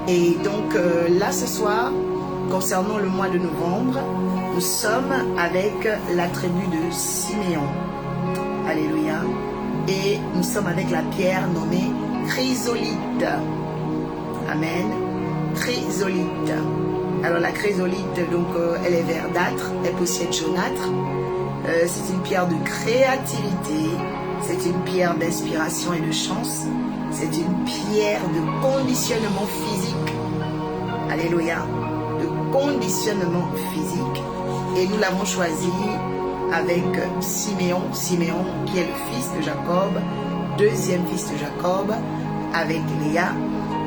Et donc là ce soir, concernant le mois de novembre, nous sommes avec la tribu de Siméon. Alléluia. Et nous sommes avec la pierre nommée chrysolite. Amen. Chrysolite. Alors la chrysolite, donc elle est verdâtre, elle peut aussi être jaunâtre. C'est une pierre de créativité, c'est une pierre d'inspiration et de chance, c'est une pierre de conditionnement physique. Alléluia. De conditionnement physique. Et nous l'avons choisi avec Siméon, Siméon qui est le fils de Jacob, deuxième fils de Jacob, avec Léa,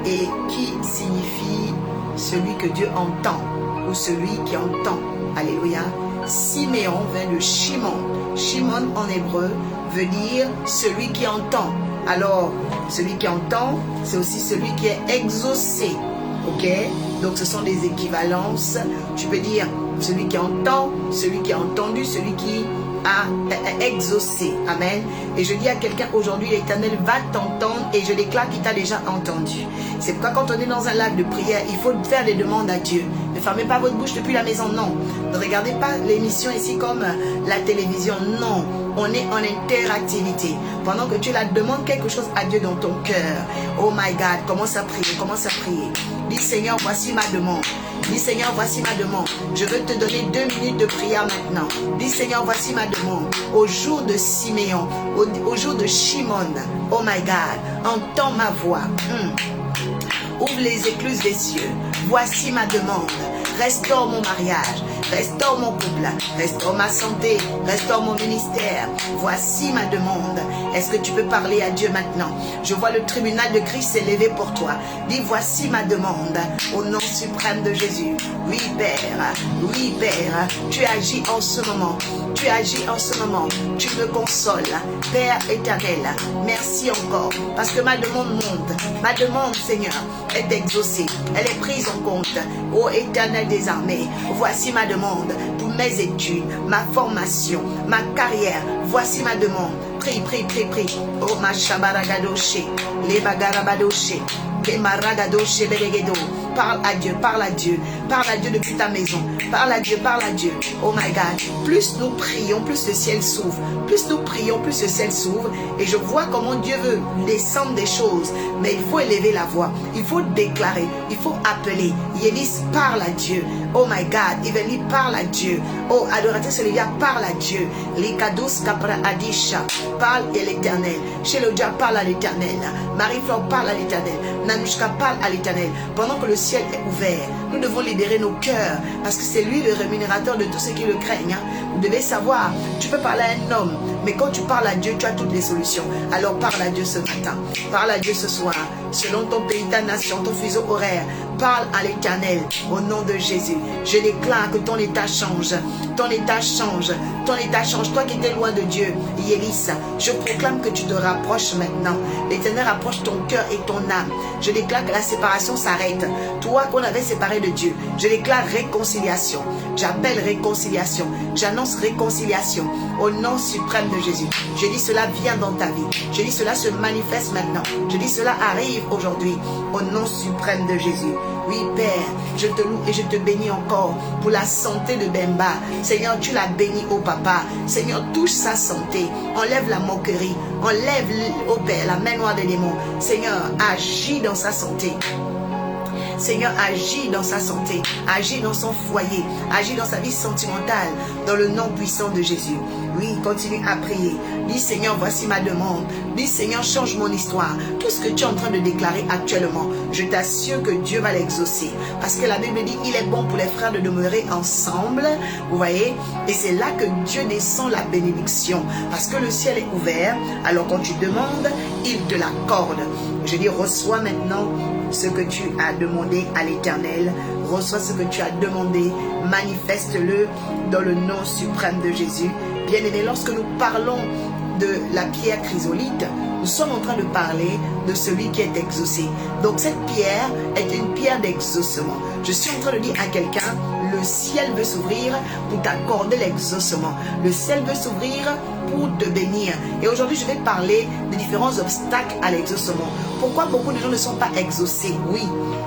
et qui signifie celui que Dieu entend, ou celui qui entend. Alléluia. Siméon vient de Shimon. Shimon en hébreu veut dire celui qui entend. Alors, celui qui entend, c'est aussi celui qui est exaucé. Ok? Donc, ce sont des équivalences. Tu peux dire celui qui entend, celui qui a entendu, celui qui a exaucé. Amen. Et je dis à quelqu'un aujourd'hui, l'Éternel va t'entendre et je déclare qu'il t'a déjà entendu. C'est pourquoi quand on est dans un live de prière, il faut faire des demandes à Dieu. Ne fermez pas votre bouche depuis la maison, non. Ne regardez pas l'émission ici comme la télévision, non. On est en interactivité. Pendant que tu la demandes quelque chose à Dieu dans ton cœur. Oh my God, commence à prier, commence à prier. Dis Seigneur, voici ma demande. Dis Seigneur, voici ma demande. Je veux te donner 2 minutes de prière maintenant. Dis Seigneur, voici ma demande. Au jour de Siméon, au jour de Shimon, oh my God, entends ma voix. Ouvre les écluses des cieux. Voici ma demande. Restaure mon mariage. Restaure mon couple. Restaure ma santé. Restaure mon ministère. Voici ma demande. Est-ce que tu peux parler à Dieu maintenant? Je vois le tribunal de Christ s'élever pour toi. Dis voici ma demande. Au nom suprême de Jésus. Oui Père. Oui Père. Tu agis en ce moment. Tu agis en ce moment. Tu me consoles. Père éternel. Merci encore. Parce que ma demande monte. Ma demande Seigneur est exaucée. Elle est prise en compte. Ô éternel des armées. Voici ma demande pour mes études, ma formation, ma carrière. Voici ma demande. Prie, prie, prie, prie. Oh ma shabaragadoche, les bagarabadoche, les maragadoche beregedo. Parle à Dieu, parle à Dieu, parle à Dieu depuis ta maison. Parle à Dieu, parle à Dieu. Oh my God. Plus nous prions, plus le ciel s'ouvre. Plus nous prions, plus le ciel s'ouvre. Et je vois comment Dieu veut descendre des choses. Mais il faut élever la voix. Il faut déclarer. Il faut appeler. Yélis, parle à Dieu. Oh my God. Yvélie, parle à Dieu. Oh, adorateur Célia, parle à Dieu. Likados Kapra Adisha, parle à l'Éternel. Shelodia, parle à l'Éternel. Marie-Flore, parle à l'Éternel. Nanushka, parle à l'Éternel. Pendant que le ciel est ouvert, nous devons libérer nos cœurs. Parce que c'est lui le rémunérateur de tous ceux qui le craignent. Vous devez savoir, tu peux parler à un homme, mais quand tu parles à Dieu, tu as toutes les solutions. Alors parle à Dieu ce matin. Parle à Dieu ce soir. Selon ton pays, ta nation, ton fuseau horaire. Parle à l'Éternel au nom de Jésus. Je déclare que ton état change. Ton état change. Ton état change. Toi qui étais loin de Dieu, Yélis, je proclame que tu te rapproches maintenant. L'Éternel rapproche ton cœur et ton âme. Je déclare que la séparation s'arrête. Toi qu'on avait séparé de Dieu, je déclare réconciliation. J'appelle réconciliation. J'annonce réconciliation au nom suprême de Jésus. Je dis cela vient dans ta vie. Je dis cela se manifeste maintenant. Je dis cela arrive aujourd'hui au nom suprême de Jésus. Oui Père, je te loue et je te bénis encore pour la santé de Bemba. Seigneur, tu l'as béni au papa. Seigneur, touche sa santé. Enlève la moquerie. Enlève au Père la main noire des démons. Seigneur, agis dans sa santé. Seigneur, agis dans sa santé, agis dans son foyer, agis dans sa vie sentimentale, dans le nom puissant de Jésus. Oui, continue à prier. Dis Seigneur, voici ma demande. Dis Seigneur, change mon histoire. Tout ce que tu es en train de déclarer actuellement, je t'assure que Dieu va l'exaucer. Parce que la Bible dit, il est bon pour les frères de demeurer ensemble. Vous voyez? Et c'est là que Dieu descend la bénédiction. Parce que le ciel est ouvert. Alors quand tu demandes, il te l'accorde. Je dis, reçois maintenant ce que tu as demandé à l'Éternel. Reçois ce que tu as demandé. Manifeste-le dans le nom suprême de Jésus. Bien-aimés, lorsque nous parlons de la pierre chrysolite, nous sommes en train de parler de celui qui est exaucé. Donc cette pierre est une pierre d'exaucement. Je suis en train de dire à quelqu'un, le le ciel veut s'ouvrir pour t'accorder l'exaucement. Le ciel veut s'ouvrir pour te bénir. Et aujourd'hui, je vais parler des différents obstacles à l'exaucement. Pourquoi beaucoup de gens ne sont pas exaucés? Oui,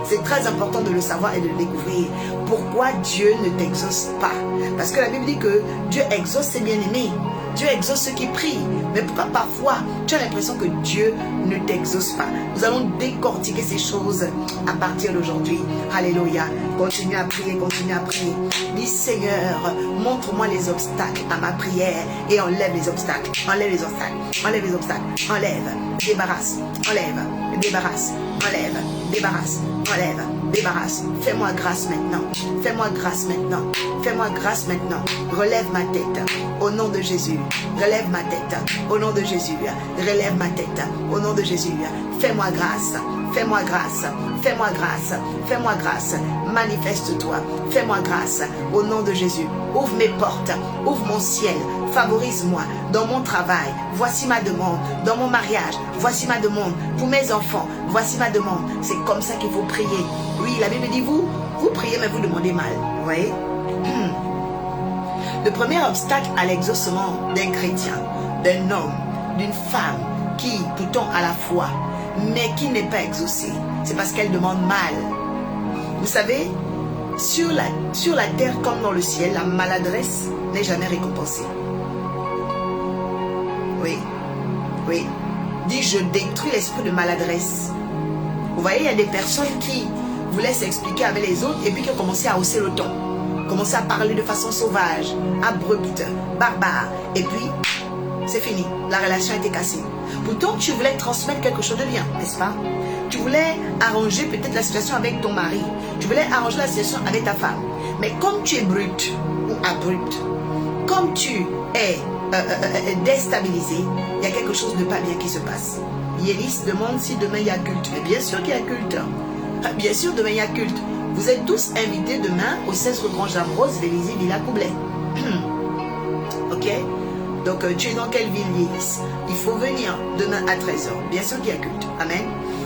c'est très important de le savoir et de le découvrir. Pourquoi Dieu ne t'exauce pas? Parce que la Bible dit que Dieu exauce ses bien-aimés. Dieu exauce ceux qui prient. Mais pourquoi parfois tu as l'impression que Dieu ne t'exauce pas? Nous allons décortiquer ces choses à partir d'aujourd'hui. Alléluia. Continue à prier, continue à prier. Dis Seigneur, montre-moi les obstacles à ma prière et enlève les obstacles. Enlève les obstacles. Enlève les obstacles. Enlève. Débarrasse. Enlève. Débarrasse. Enlève. Débarrasse. Enlève. Débarrasse. Fais-moi grâce maintenant. Fais-moi grâce maintenant. Fais-moi grâce maintenant. Relève ma tête. Au nom de Jésus. Relève ma tête. Au nom de Jésus. Relève ma tête. Au nom de Jésus. Fais-moi grâce. Fais-moi grâce. Fais-moi grâce. Fais-moi grâce. Manifeste-toi. Fais-moi grâce. Au nom de Jésus. Ouvre mes portes. Ouvre mon ciel. Favorise-moi dans mon travail. Voici ma demande. Dans mon mariage. Voici ma demande. Pour mes enfants. Voici ma demande. C'est comme ça qu'il faut prier. Oui, la Bible dit vous priez mais vous demandez mal. Vous voyez? Le premier obstacle à l'exaucement d'un chrétien, d'un homme, d'une femme qui pourtant a la foi, mais qui n'est pas exaucée, c'est parce qu'elle demande mal. Vous savez, sur la terre comme dans le ciel, la maladresse n'est jamais récompensée. Oui, oui. Dis, je détruis l'esprit de maladresse. Vous voyez, il y a des personnes qui voulaient s'expliquer avec les autres et puis qui ont commencé à hausser le ton. Commencer à parler de façon sauvage, abrupte, barbare. Et puis, c'est fini. La relation a été cassée. Pourtant, tu voulais transmettre quelque chose de bien, n'est-ce pas? Tu voulais arranger peut-être la situation avec ton mari. Tu voulais arranger la situation avec ta femme. Mais comme tu es brute ou abrupte, comme tu es déstabilisé, il y a quelque chose de pas bien qui se passe. Yélis demande si demain il y a culte. Mais bien sûr qu'il y a culte. Bien sûr, demain il y a culte. Vous êtes tous invités demain au 16 rue Grand Jamrose, Vélizy, Villa Coublet. Ok? Donc, tu es dans quelle ville, Yélis? Il faut venir demain à 13h. Bien sûr qu'il y a culte. Amen.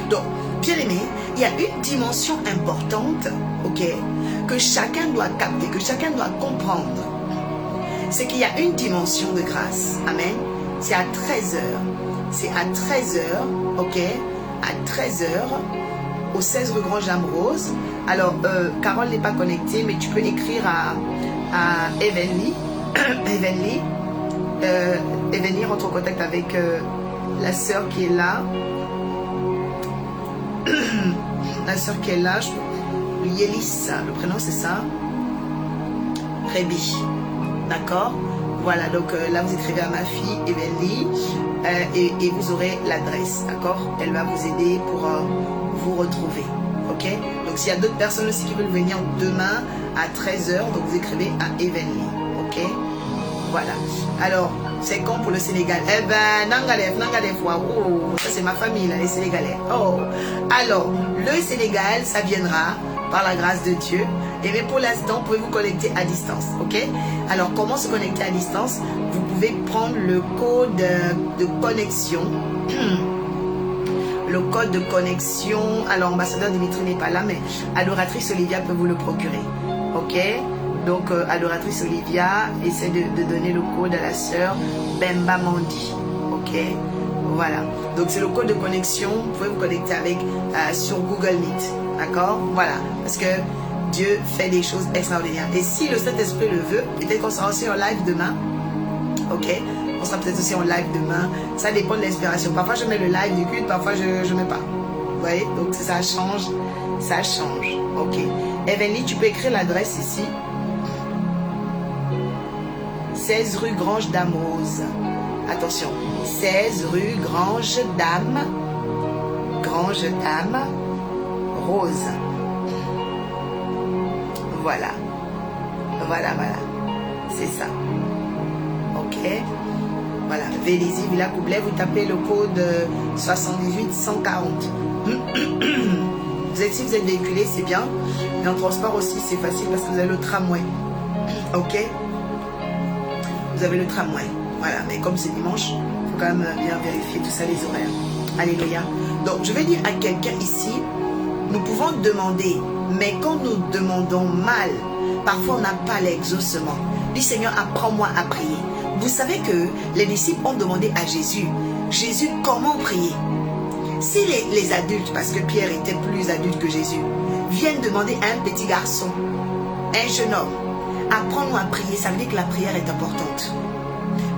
Donc, bien aimé, il y a une dimension importante, ok, que chacun doit capter, que chacun doit comprendre. C'est qu'il y a une dimension de grâce. Amen. C'est à 13h. C'est à 13h, ok? À 13h. Au 16 rue Grand Jamrose. Alors, Carole n'est pas connectée, mais tu peux écrire à Evenly. Evenly rentre en contact avec la sœur qui est là. La sœur qui est là, Yélis, le prénom c'est ça. Rébi. D'accord? Voilà, donc là vous écrivez à ma fille Evenly et vous aurez l'adresse. D'accord? Elle va vous aider pour vous retrouver. Ok? Donc s'il y a d'autres personnes aussi qui veulent venir demain à 13h, donc vous écrivez à Evenly. Ok? Voilà. Alors, c'est quand pour le Sénégal? Eh ben, Nangalef, oh, ça c'est ma famille là, les Sénégalais. Oh. Alors, le Sénégal, ça viendra par la grâce de Dieu. Et mais pour l'instant, vous pouvez vous connecter à distance. Ok? Alors, comment se connecter à distance? Vous pouvez prendre le code de connexion. Le code de connexion. Alors, ambassadeur Dimitri n'est pas là, mais Adoratrice Olivia peut vous le procurer. Ok? Donc, Adoratrice Olivia essaie de donner le code à la sœur Bemba Mandi. Ok? Voilà. Donc, c'est le code de connexion. Vous pouvez vous connecter avec sur Google Meet. D'accord? Voilà. Parce que Dieu fait des choses extraordinaires. Et si le Saint-Esprit le veut, peut-être qu'on sera aussi en live demain. Ok? On sera peut-être aussi en live demain. Ça dépend de l'inspiration. Parfois, je mets le live du culte. Parfois, je ne mets pas. Vous voyez? Donc, ça change. Ça change. Ok. Evenly, tu peux écrire l'adresse ici. 16 rue Grange Dame Rose. Attention. 16 rue Grange Dame Rose. Voilà. Voilà. C'est ça. Ok. Voilà. Vélizy, Villa Coublet, vous tapez le code 78 140. Si vous êtes véhiculé, c'est bien. Et en transport aussi, c'est facile parce que vous avez le tramway. Ok. Vous avez le tramway. Voilà. Mais comme c'est dimanche, il faut quand même bien vérifier tout ça, les horaires. Alléluia. Donc, je vais dire à quelqu'un ici, nous pouvons demander, mais quand nous demandons mal, parfois on n'a pas l'exaucement. Dis Seigneur, apprends-moi à prier. Vous savez que les disciples ont demandé à Jésus, Jésus, comment prier? Si les adultes, parce que Pierre était plus adulte que Jésus, viennent demander à un petit garçon, un jeune homme, apprends-moi à prier, ça veut dire que la prière est importante.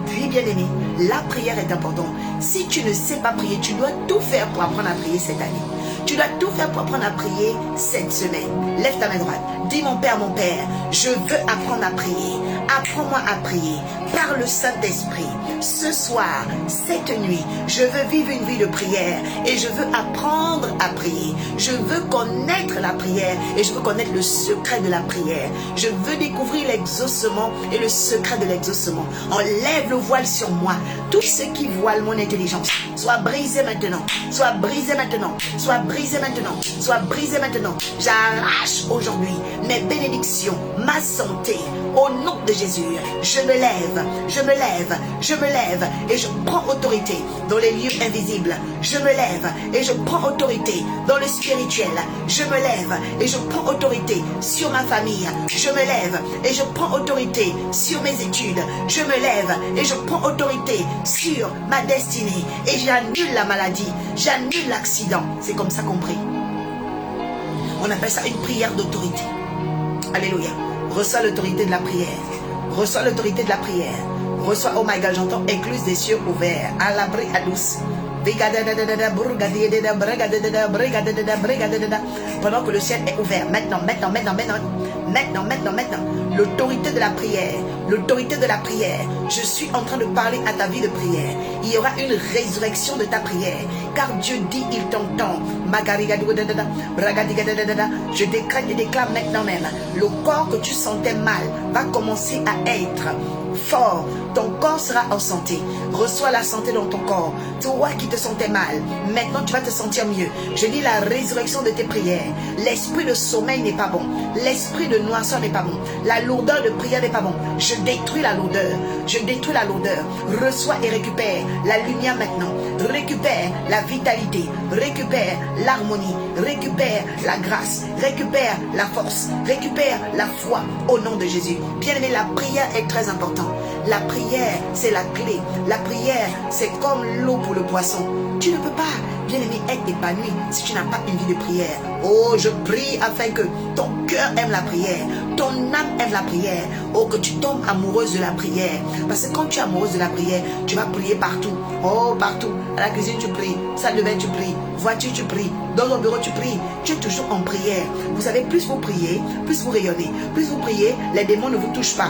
Puis bien aimé, la prière est importante. Si tu ne sais pas prier, tu dois tout faire pour apprendre à prier cette année. Tu dois tout faire pour apprendre à prier cette semaine. Lève ta main droite. Dis mon Père, je veux apprendre à prier. Apprends-moi à prier par le Saint-Esprit. Ce soir, cette nuit, je veux vivre une vie de prière et je veux apprendre à prier. Je veux connaître la prière et je veux connaître le secret de la prière. Je veux découvrir l'exaucement et le secret de l'exaucement. Enlève le voile sur moi. Tout ce qui voile mon intelligence, soit brisé maintenant. Soit brisé maintenant. Soit brisé maintenant. Soit brisé maintenant. J'arrache aujourd'hui mes bénédictions, ma santé. Au nom de Jésus, je me lève, je me lève, je me lève et je prends autorité dans les lieux invisibles. Je me lève et je prends autorité dans le spirituel. Je me lève et je prends autorité sur ma famille. Je me lève et je prends autorité sur mes études. Je me lève et je prends autorité sur ma destinée. Et j'annule la maladie, j'annule l'accident. C'est comme ça qu'on prie. On appelle ça une prière d'autorité. Alléluia. Reçois l'autorité de la prière. Reçois l'autorité de la prière. Reçois, oh my God, j'entends écluse des cieux ouverts. À l'abri à douce. Pendant que le ciel est ouvert. Maintenant. L'autorité de la prière. L'autorité de la prière. Je suis en train de parler à ta vie de prière. Il y aura une résurrection de ta prière. Car Dieu dit, il t'entend. Je décrète et déclare maintenant même. Le corps que tu sentais mal va commencer à être fort. Ton corps sera en santé. Reçois la santé dans ton corps. Toi qui te sentais mal, maintenant tu vas te sentir mieux. Je dis la résurrection de tes prières. L'esprit de sommeil n'est pas bon. L'esprit de noirceur n'est pas bon. La lourdeur de prière n'est pas bon. Je détruis la lourdeur. Je détruis la lourdeur. Reçois et récupère la lumière maintenant. Récupère la vitalité. Récupère l'harmonie. Récupère la grâce. Récupère la force. Récupère la foi au nom de Jésus. Bien-aimé, la prière est très importante. La prière, c'est la clé. La prière, c'est comme l'eau pour le poisson. Tu ne peux pas, bien-aimé, être épanoui si tu n'as pas une vie de prière. Oh, je prie afin que ton cœur aime la prière, ton âme aime la prière. Oh, que tu tombes amoureuse de la prière. Parce que quand tu es amoureuse de la prière, tu vas prier partout. Oh, partout. À la cuisine, tu pries. Salle de bain, tu pries. Voiture, tu pries. Dans ton bureau, tu pries. Tu es toujours en prière. Vous savez, plus vous priez, plus vous rayonnez. Plus vous priez, les démons ne vous touchent pas.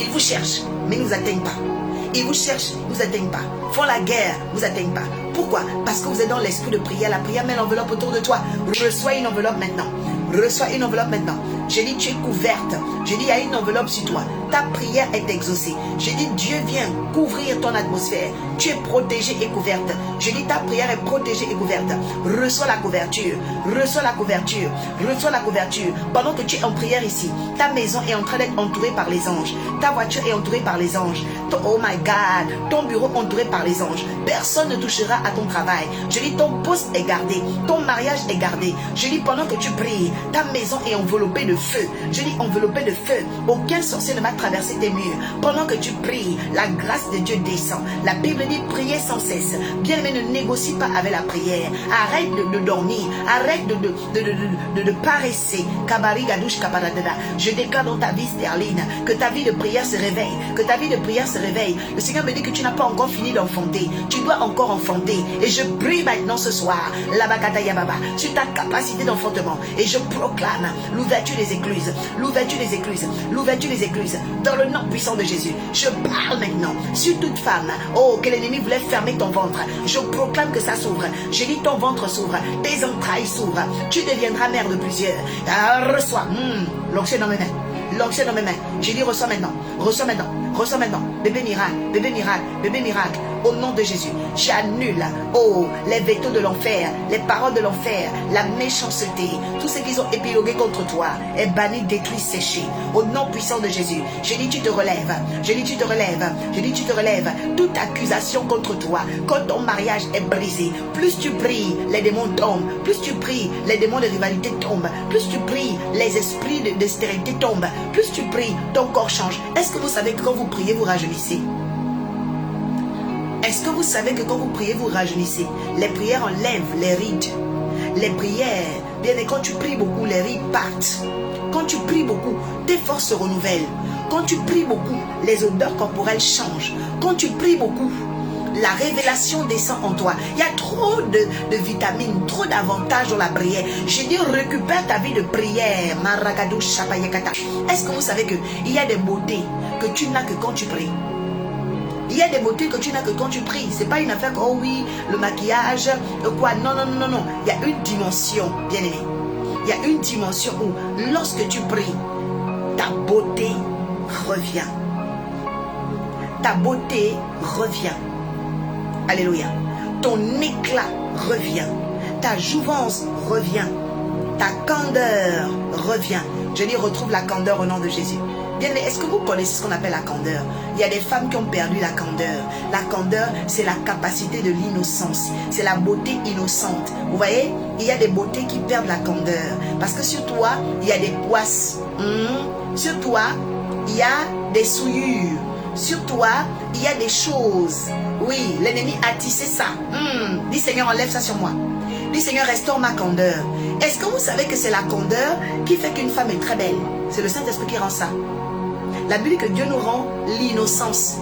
Ils vous cherchent, mais ils ne vous atteignent pas. Ils vous cherchent, ils ne vous atteignent pas. Font la guerre, ne vous atteignent pas. Pourquoi? Parce que vous êtes dans l'esprit de prière. La prière met l'enveloppe autour de toi. Reçois une enveloppe maintenant. Reçois une enveloppe maintenant. J'ai dit, tu es couverte. J'ai dit, il y a une enveloppe sur toi. Ta prière est exaucée. J'ai dit, Dieu vient couvrir ton atmosphère. Tu es protégée et couverte. J'ai dit, ta prière est protégée et couverte. Reçois la couverture. Reçois la couverture. Reçois la couverture. Pendant que tu es en prière ici, ta maison est en train d'être entourée par les anges. Ta voiture est entourée par les anges. Oh my God. Ton bureau entouré par les anges. Personne ne touchera à ton travail. Je dis, ton poste est gardé. Ton mariage est gardé. Je dis, pendant que tu pries, ta maison est enveloppée de feu. Je dis, enveloppée de feu. Aucun sorcier ne va traverser tes murs. Pendant que tu pries, la grâce de Dieu descend. La Bible dit, priez sans cesse. Bien aimé, ne négocie pas avec la prière. Arrête de dormir. Arrête de paresser. Je déclare dans ta vie, Sterling, que ta vie de prière se réveille. Que ta vie de prière se réveille. Le Seigneur me dit que tu n'as pas encore fini d'enfanter. Tu dois encore enfanter. Et je prie maintenant ce soir, sur ta capacité d'enfantement. Et je proclame l'ouverture des écluses. L'ouverture des écluses. L'ouverture des écluses. Dans le nom puissant de Jésus. Je parle maintenant sur toute femme. Oh, que l'ennemi voulait fermer ton ventre. Je proclame que ça s'ouvre. Je dis ton ventre s'ouvre. Tes entrailles s'ouvrent. Tu deviendras mère de plusieurs. Reçois. L'onction dans mes mains. L'onction dans mes mains. Je dis reçois maintenant. Reçois maintenant. Reçois maintenant. Bébé miracle, bébé miracle, bébé miracle. Au nom de Jésus, j'annule, les vétos de l'enfer, les paroles de l'enfer, la méchanceté, tout ce qu'ils ont épilogué contre toi est banni, détruit, séché. Au nom puissant de Jésus, je dis tu te relèves, je dis tu te relèves, je dis tu te relèves. Toute accusation contre toi, quand ton mariage est brisé, plus tu pries, les démons tombent, plus tu pries, les démons de rivalité tombent, plus tu pries, les esprits de stérilité tombent, plus tu pries, ton corps change. Est-ce que vous savez que quand vous priez, vous rajeunissez? Est-ce que vous savez que quand vous priez, vous rajeunissez? Les prières enlèvent les rides. Les prières, bien, et quand tu pries beaucoup, les rides partent. Quand tu pries beaucoup, tes forces se renouvellent. Quand tu pries beaucoup, les odeurs corporelles changent. Quand tu pries beaucoup, la révélation descend en toi. Il y a trop de vitamines, trop d'avantages dans la prière. Je dis, récupère ta vie de prière. Est-ce que vous savez qu'il y a des beautés que tu n'as que quand tu pries? Il y a des beautés que tu n'as que quand tu pries. C'est pas une affaire que, oh oui, le maquillage, quoi. Non, non, non, non, non. Il y a une dimension, bien aimé. Il y a une dimension où, lorsque tu pries, ta beauté revient. Ta beauté revient. Alléluia. Ton éclat revient. Ta jouvence revient. Ta candeur revient. Je dis, retrouve la candeur au nom de Jésus. Bien, est-ce que vous connaissez ce qu'on appelle la candeur? Il y a des femmes qui ont perdu la candeur. La candeur, c'est la capacité de l'innocence. C'est la beauté innocente. Vous voyez, il y a des beautés qui perdent la candeur. Parce que sur toi, il y a des poisses. Sur toi, il y a des souillures. Sur toi, il y a des choses. Oui, l'ennemi a tissé ça. Dis Seigneur, enlève ça sur moi. Dis Seigneur, restaure ma candeur. Est-ce que vous savez que c'est la candeur qui fait qu'une femme est très belle? C'est le Saint-Esprit qui rend ça. La Bible dit que Dieu nous rend l'innocence.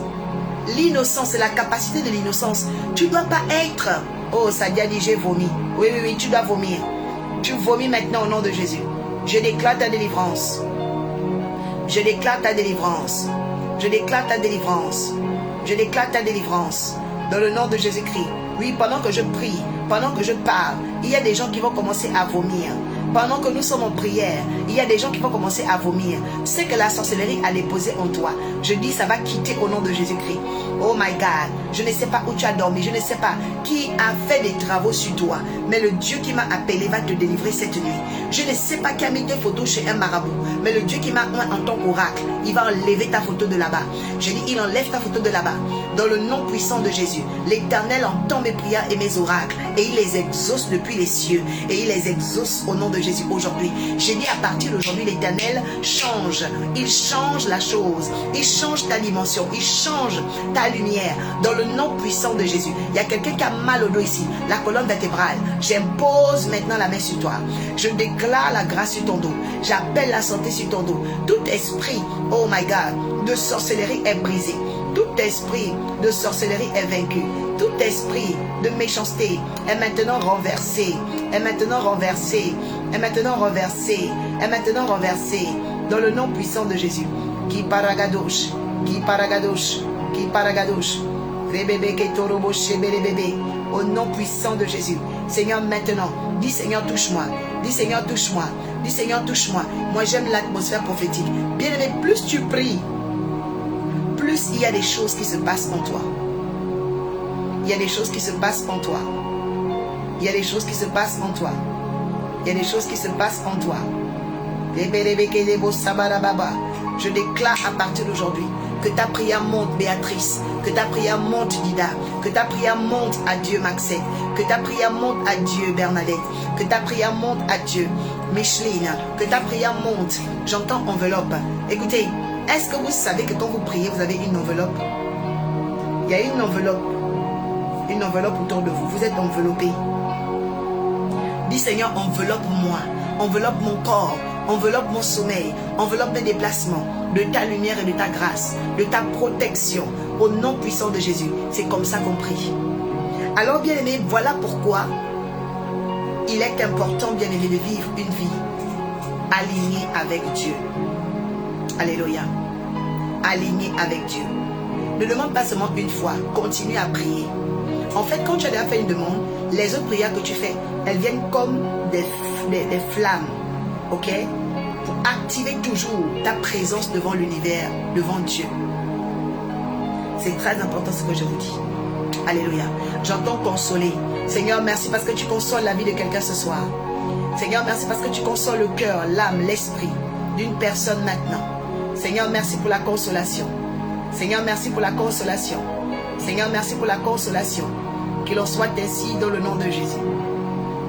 L'innocence, c'est la capacité de l'innocence. Tu ne dois pas être... Oh, Sadia dit, j'ai vomi. Oui, oui, oui, tu dois vomir. Tu vomis maintenant au nom de Jésus. Je déclare ta délivrance. Je déclare ta délivrance. Je déclare ta délivrance. Je déclare ta délivrance. Dans le nom de Jésus-Christ. Oui, pendant que je prie, pendant que je parle, il y a des gens qui vont commencer à vomir. Pendant que nous sommes en prière, il y a des gens qui vont commencer à vomir. C'est que la sorcellerie a déposé en toi. Je dis, ça va quitter au nom de Jésus-Christ. Oh my God, je ne sais pas où tu as dormi, je ne sais pas qui a fait des travaux sur toi. Mais le Dieu qui m'a appelé va te délivrer cette nuit. Je ne sais pas qui a mis tes photos chez un marabout. Mais le Dieu qui m'a oint en tant qu'oracle, il va enlever ta photo de là-bas. Je dis, il enlève ta photo de là-bas. Dans le nom puissant de Jésus, l'Éternel entend mes prières et mes oracles. Et il les exauce depuis les cieux. Et il les exauce au nom de Jésus aujourd'hui. J'ai dit à partir d'aujourd'hui, l'Éternel change. Il change la chose. Il change ta dimension. Il change ta lumière. Dans le nom puissant de Jésus. Il y a quelqu'un qui a mal au dos ici. La colonne vertébrale. J'impose maintenant la main sur toi. Je déclare la grâce sur ton dos. J'appelle la santé sur ton dos. Tout esprit, oh my God, de sorcellerie est brisé. Tout esprit de sorcellerie est vaincu. Tout esprit de méchanceté est maintenant renversé. Est maintenant renversé. Est maintenant renversé. Est maintenant renversé. Dans le nom puissant de Jésus. Qui paragadoche. Qui paragadoche. Qui paragadoche. Au nom puissant de Jésus. Seigneur, maintenant, dis Seigneur, touche-moi. Dis Seigneur, touche-moi. Dis Seigneur, touche-moi. Moi, j'aime l'atmosphère prophétique. Bien aimé, plus tu pries, plus il y a des choses qui se passent en toi. Il y a des choses qui se passent en toi. Il y a des choses qui se passent en toi. Il y a des choses qui se passent en toi. Je déclare à partir d'aujourd'hui que ta prière monte, Béatrice, que ta prière monte, Dida, que ta prière monte à Dieu, Maxette, que ta prière monte à Dieu, Bernadette, que ta prière monte à Dieu, Micheline, que ta prière monte. J'entends enveloppe. Écoutez, est-ce que vous savez que quand vous priez, vous avez une enveloppe? Il y a une enveloppe autour de vous. Vous êtes enveloppé. Dis Seigneur, enveloppe-moi, enveloppe mon corps, enveloppe mon sommeil, enveloppe mes déplacements, de ta lumière et de ta grâce, de ta protection, au nom puissant de Jésus. C'est comme ça qu'on prie. Alors bien aimé, voilà pourquoi il est important, bien aimé, de vivre une vie alignée avec Dieu. Alléluia. Alignée avec Dieu. Ne demande pas seulement une fois, continue à prier. En fait, quand tu as déjà fait une demande, les autres prières que tu fais, elles viennent comme des flammes. Ok? Pour activer toujours ta présence devant l'univers, devant Dieu. C'est très important ce que je vous dis. Alléluia. J'entends consoler. Seigneur, merci parce que tu consoles la vie de quelqu'un ce soir. Seigneur, merci parce que tu consoles le cœur, l'âme, l'esprit d'une personne maintenant. Seigneur, merci pour la consolation. Seigneur, merci pour la consolation. Seigneur, merci pour la consolation. Qu'il en soit ainsi dans le nom de Jésus.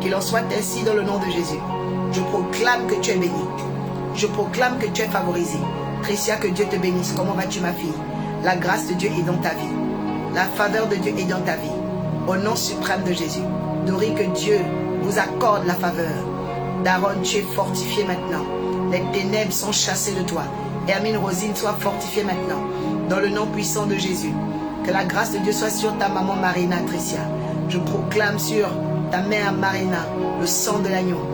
Qu'il en soit ainsi dans le nom de Jésus. Je proclame que tu es béni. Je proclame que tu es favorisé. Tricia, que Dieu te bénisse. Comment vas-tu, ma fille? La grâce de Dieu est dans ta vie. La faveur de Dieu est dans ta vie. Au nom suprême de Jésus. Doris, que Dieu vous accorde la faveur. Daron, tu es fortifié maintenant. Les ténèbres sont chassées de toi. Hermine Rosine, sois fortifiée maintenant. Dans le nom puissant de Jésus. Que la grâce de Dieu soit sur ta maman Marina, Tricia. Je proclame sur ta mère Marina le sang de l'agneau.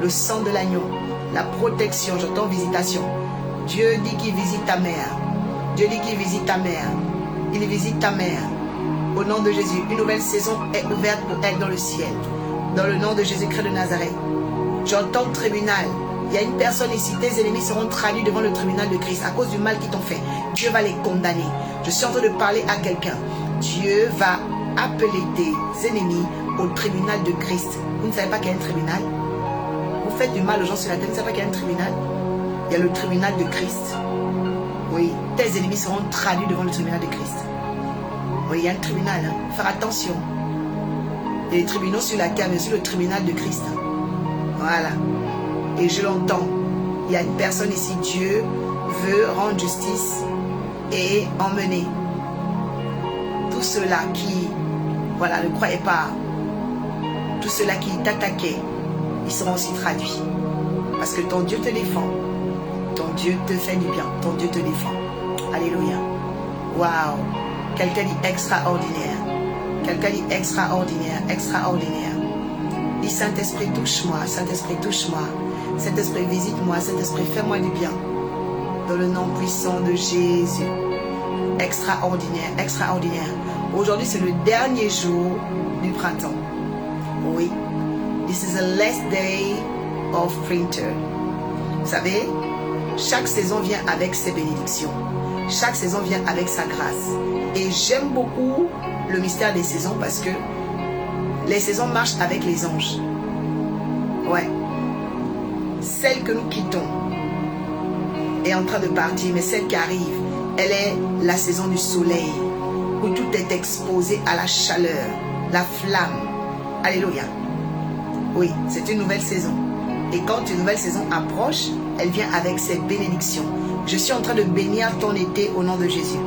Le sang de l'agneau. La protection, j'entends visitation. Dieu dit qu'il visite ta mère. Dieu dit qu'il visite ta mère. Il visite ta mère. Au nom de Jésus, une nouvelle saison est ouverte pour elle dans le ciel. Dans le nom de Jésus-Christ de Nazareth. J'entends le tribunal. Il y a une personne ici, tes ennemis seront traduits devant le tribunal de Christ à cause du mal qu'ils t'ont fait. Dieu va les condamner. Je suis en train de parler à quelqu'un. Dieu va appeler tes ennemis au tribunal de Christ. Vous ne savez pas qu'il y a un tribunal? Vous faites du mal aux gens sur la terre, vous ne savez pas qu'il y a un tribunal? Il y a le tribunal de Christ. Oui, tes ennemis seront traduits devant le tribunal de Christ. Oui, il y a un tribunal. Hein. Faire attention. Il y a les tribunaux sur la terre, mais sur le tribunal de Christ. Hein. Voilà. Et je l'entends. Il y a une personne ici, Dieu veut rendre justice et emmener tous ceux-là qui, voilà, ne croyaient pas, tous ceux-là qui t'attaquaient, ils seront aussi traduits. Parce que ton Dieu te défend. Ton Dieu te fait du bien. Ton Dieu te défend. Alléluia. Waouh. Quelqu'un dit extraordinaire. Quelqu'un dit extraordinaire. Extraordinaire. Dis Saint-Esprit, touche-moi. Saint-Esprit, touche-moi. Saint-Esprit, visite-moi. Saint-Esprit, fais-moi du bien. Dans le nom puissant de Jésus. Extraordinaire. Extraordinaire. Aujourd'hui, c'est le dernier jour du printemps. Oui. This is the last day of winter. Vous savez, chaque saison vient avec ses bénédictions. Chaque saison vient avec sa grâce. Et j'aime beaucoup le mystère des saisons parce que les saisons marchent avec les anges. Ouais. Celle que nous quittons est en train de partir, mais celle qui arrive, elle est la saison du soleil, où tout est exposé à la chaleur, la flamme. Alléluia. Oui, c'est une nouvelle saison. Et quand une nouvelle saison approche, elle vient avec ses bénédictions. Je suis en train de bénir ton été au nom de Jésus.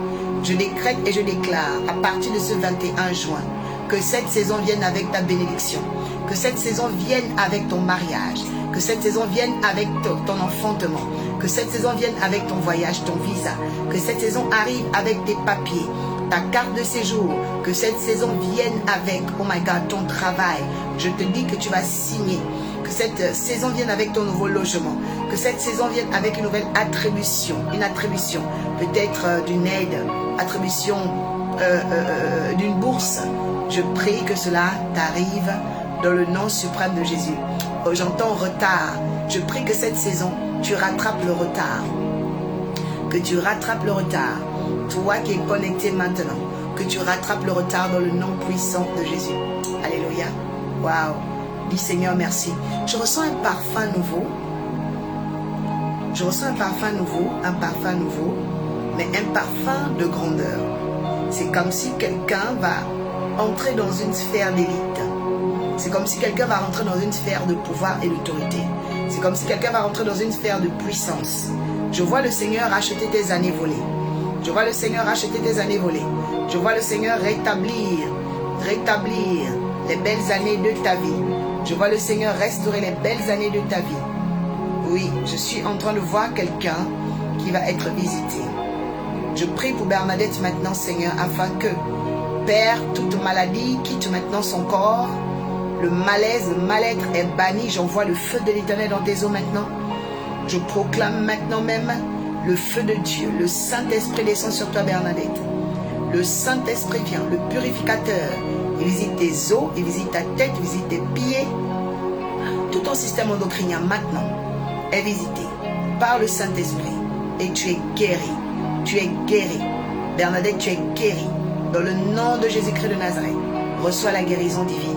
Je décrète et je déclare à partir de ce 21 juin que cette saison vienne avec ta bénédiction. Que cette saison vienne avec ton mariage. Que cette saison vienne avec ton enfantement. Que cette saison vienne avec ton voyage, ton visa. Que cette saison arrive avec tes papiers, ta carte de séjour. Que cette saison vienne avec, oh my God, ton travail. Je te dis que tu vas signer. Que cette saison vienne avec ton nouveau logement. Que cette saison vienne avec une nouvelle attribution. Une attribution, peut-être d'une aide, attribution d'une bourse. Je prie que cela t'arrive dans le nom suprême de Jésus. Oh, j'entends retard. Je prie que cette saison, tu rattrapes le retard. Que tu rattrapes le retard. Toi qui es connecté maintenant, que tu rattrapes le retard dans le nom puissant de Jésus. Alléluia. Waouh. Dis Seigneur, merci. Je ressens un parfum nouveau. Je ressens un parfum nouveau, mais un parfum de grandeur. C'est comme si quelqu'un va entrer dans une sphère d'élite. C'est comme si quelqu'un va rentrer dans une sphère de pouvoir et d'autorité. C'est comme si quelqu'un va rentrer dans une sphère de puissance. Je vois le Seigneur racheter tes années volées. Je vois le Seigneur racheter tes années volées. Je vois le Seigneur rétablir les belles années de ta vie. Je vois le Seigneur restaurer les belles années de ta vie. Oui, je suis en train de voir quelqu'un qui va être visité. Je prie pour Bernadette maintenant, Seigneur, afin que, Père, toute maladie quitte maintenant son corps. Le malaise, le mal-être est banni. J'envoie le feu de l'Éternel dans tes eaux maintenant. Je proclame maintenant même le feu de Dieu. Le Saint-Esprit descend sur toi, Bernadette. Le Saint-Esprit vient, le purificateur. Il visite tes os, il visite ta tête, il visite tes pieds. Tout ton système endocrinien maintenant est visité par le Saint-Esprit. Et tu es guéri. Tu es guéri. Bernadette, tu es guérie. Dans le nom de Jésus-Christ de Nazareth, reçois la guérison divine.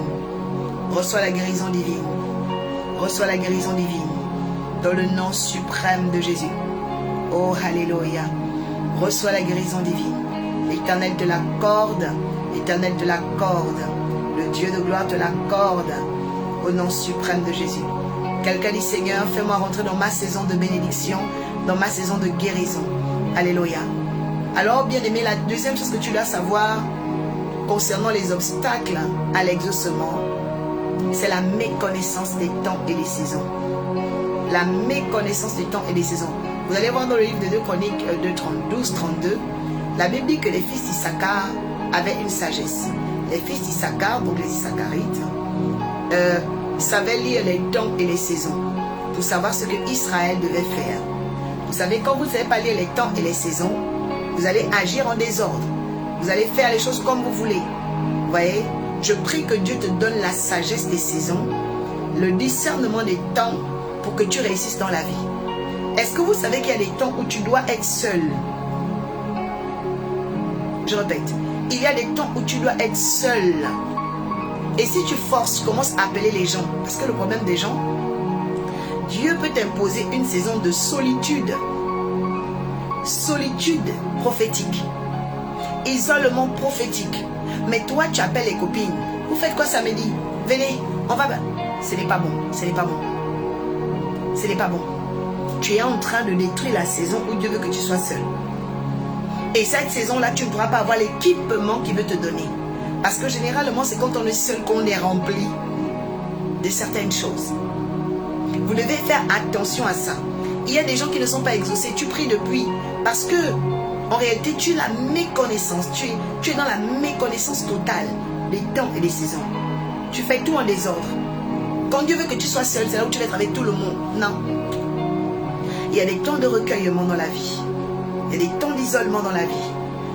Reçois la guérison divine. Reçois la guérison divine. Dans le nom suprême de Jésus. Oh, alléluia. Reçois la guérison divine. L'Éternel te l'accorde. L'Éternel te l'accorde. Le Dieu de gloire te l'accorde. Au nom suprême de Jésus. Quelqu'un dit, Seigneur, fais-moi rentrer dans ma saison de bénédiction, dans ma saison de guérison. Alléluia. Alors, bien aimé, la deuxième chose que tu dois savoir concernant les obstacles à l'exaucement, c'est la méconnaissance des temps et des saisons. La méconnaissance des temps et des saisons. Vous allez voir dans le livre de 2 Chroniques 12-32, la Bible dit que les fils d'Issachar avaient une sagesse. Les fils d'Issachar, donc les Issacharites, savaient lire les temps et les saisons pour savoir ce que Israël devait faire. Vous savez, quand vous ne savez pas lire les temps et les saisons, vous allez agir en désordre. Vous allez faire les choses comme vous voulez. Vous voyez, je prie que Dieu te donne la sagesse des saisons, le discernement des temps pour que tu réussisses dans la vie. Est-ce que vous savez qu'il y a des temps où tu dois être seul? Je répète, il y a des temps où tu dois être seul. Et si tu forces, tu commences à appeler les gens. Parce que le problème des gens, Dieu peut t'imposer une saison de solitude. Solitude prophétique. Isolement prophétique. Mais toi, tu appelles les copines. Vous faites quoi samedi? Venez, on va... Ce n'est pas bon, ce n'est pas bon. Ce n'est pas bon. Tu es en train de détruire la saison où Dieu veut que tu sois seul. Et cette saison-là, tu ne pourras pas avoir l'équipement qu'il veut te donner. Parce que généralement, c'est quand on est seul qu'on est rempli de certaines choses. Vous devez faire attention à ça. Il y a des gens qui ne sont pas exaucés. Tu pries depuis. Parce que, en réalité, tu as la méconnaissance. Tu es dans la méconnaissance totale des temps et des saisons. Tu fais tout en désordre. Quand Dieu veut que tu sois seul, c'est là où tu vas être avec tout le monde. Non. Il y a des temps de recueillement dans la vie. Il y a des temps d'isolement dans la vie.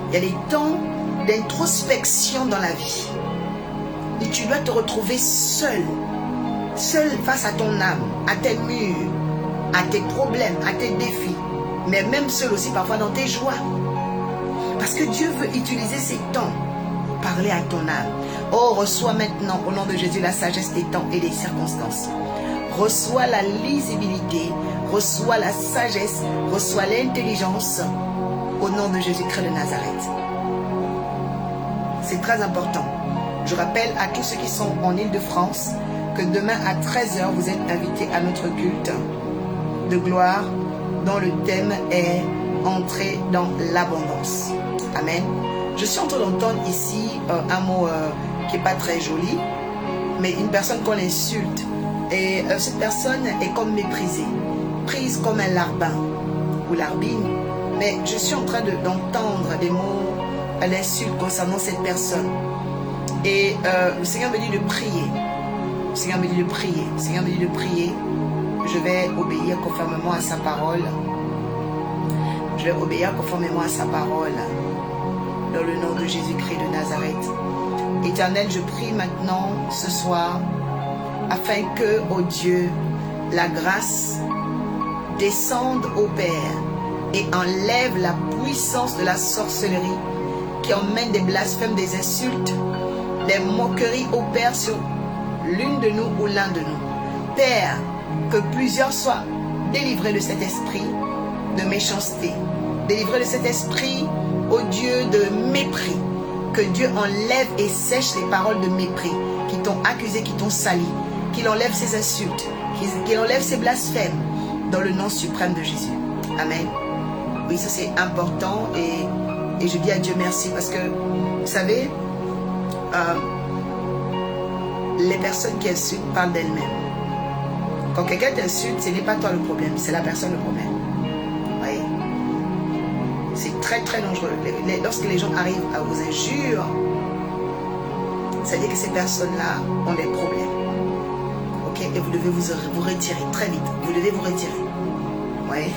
Il y a des temps d'introspection dans la vie. Et tu dois te retrouver seul. Seul face à ton âme, à tes murs, à tes problèmes, à tes défis. Mais même seul aussi parfois dans tes joies. Parce que Dieu veut utiliser ces temps pour parler à ton âme. Oh, reçois maintenant au nom de Jésus la sagesse des temps et des circonstances. Reçois la lisibilité, reçois la sagesse, reçois l'intelligence au nom de Jésus-Christ de Nazareth. C'est très important. Je rappelle à tous ceux qui sont en Île-de-France que demain à 13 h, vous êtes invités à notre culte de gloire dont le thème est « Entrer dans l'abondance ». Amen. Je suis en train d'entendre ici un mot qui n'est pas très joli, mais une personne qu'on insulte. Et cette personne est comme méprisée, prise comme un larbin ou larbine. Mais je suis en train d'entendre des mots à l'insulte concernant cette personne. Et le Seigneur me dit de prier. Le Seigneur me dit de prier. Le Seigneur me dit de prier. Je vais obéir conformément à sa parole. Je vais obéir conformément à sa parole. Dans le nom de Jésus-Christ de Nazareth. Éternel, je prie maintenant, ce soir, afin que, ô Dieu, la grâce descende au Père et enlève la puissance de la sorcellerie qui emmène des blasphèmes, des insultes, des moqueries au Père sur l'une de nous ou l'un de nous. Père, que plusieurs soient délivrés de cet esprit de méchanceté, délivrés de cet esprit, ô Dieu, de mépris. Que Dieu enlève et sèche les paroles de mépris qui t'ont accusé, qui t'ont sali, qu'il enlève ces insultes, qu'il enlève ces blasphèmes dans le nom suprême de Jésus. Amen. Oui, ça c'est important et je dis à Dieu merci parce que, vous savez, les personnes qui insultent parlent d'elles-mêmes. Quand quelqu'un t'insulte, ce n'est pas toi le problème, c'est la personne le problème. Vous voyez? C'est très très dangereux. Lorsque les gens arrivent à vos injures, ça veut dire que ces personnes-là ont des problèmes. Ok? Et vous devez vous retirer très vite. Vous devez vous retirer. Ouais.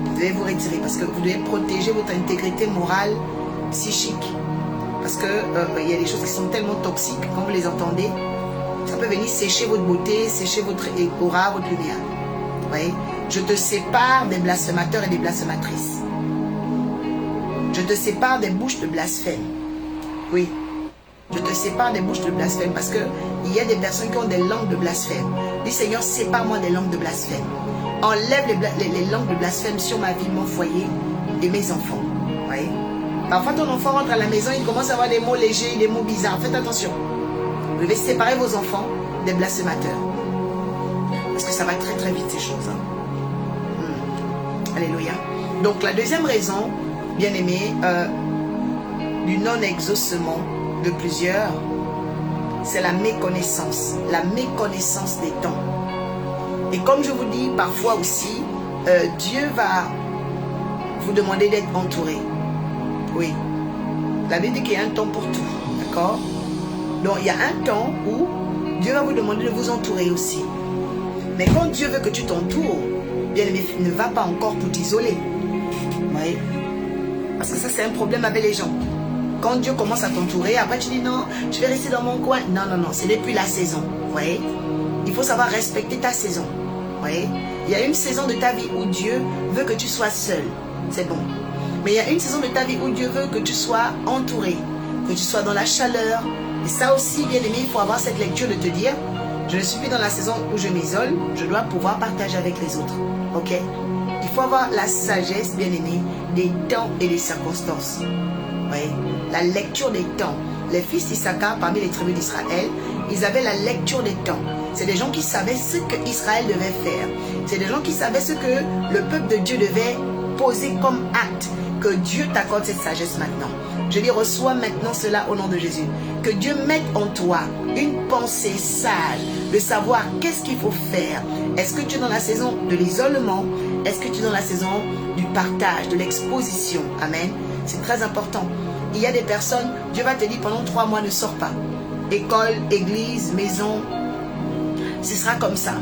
Vous devez vous retirer parce que vous devez protéger votre intégrité morale, psychique. Parce que il y a des choses qui sont tellement toxiques, quand vous les entendez, ça peut venir sécher votre beauté, sécher votre aura, votre lumière. Vous voyez? Je te sépare des blasphémateurs et des blasphématrices. Je te sépare des bouches de blasphème. Oui. Je te sépare des bouches de blasphème parce qu'il y a des personnes qui ont des langues de blasphème. Dis Seigneur, sépare-moi des langues de blasphème. Enlève les langues de blasphème sur ma vie, mon foyer et mes enfants. Oui. Parfois ton enfant rentre à la maison, il commence à avoir des mots légers, des mots bizarres. Faites attention. Vous devez séparer vos enfants des blasphémateurs. Parce que ça va très très vite ces choses. Alléluia. Donc la deuxième raison, bien aimé, du non-exaucement de plusieurs, c'est la méconnaissance des temps. Et comme je vous dis, parfois aussi, Dieu va vous demander d'être entouré. Oui. La Bible dit qu'il y a un temps pour tout, d'accord? Donc il y a un temps où Dieu va vous demander de vous entourer aussi. Mais quand Dieu veut que tu t'entoures, bien aimé, ne va pas encore pour t'isoler. Oui. Parce que ça, c'est un problème avec les gens. Quand Dieu commence à t'entourer, après tu dis non, je vais rester dans mon coin. Non, non, non, c'est depuis la saison. Vous voyez? Il faut savoir respecter ta saison. Vous voyez? Il y a une saison de ta vie où Dieu veut que tu sois seul. C'est bon. Mais il y a une saison de ta vie où Dieu veut que tu sois entouré, que tu sois dans la chaleur. Et ça aussi, bien aimé, il faut avoir cette lecture de te dire, je ne suis plus dans la saison où je m'isole, je dois pouvoir partager avec les autres. Ok? Il faut avoir la sagesse, bien aimé, des temps et des circonstances. Oui, la lecture des temps. Les fils d'Issachar, parmi les tribus d'Israël, ils avaient la lecture des temps. C'est des gens qui savaient ce que Israël devait faire. C'est des gens qui savaient ce que le peuple de Dieu devait poser comme acte. Que Dieu t'accorde cette sagesse maintenant. Je dis, reçois maintenant cela au nom de Jésus. Que Dieu mette en toi une pensée sage de savoir qu'est-ce qu'il faut faire. Est-ce que tu es dans la saison de l'isolement? Est-ce que tu es dans la saison du partage, de l'exposition? Amen. C'est très important. Il y a des personnes, Dieu va te dire pendant 3 mois ne sors pas. École, église, maison, ce sera comme ça.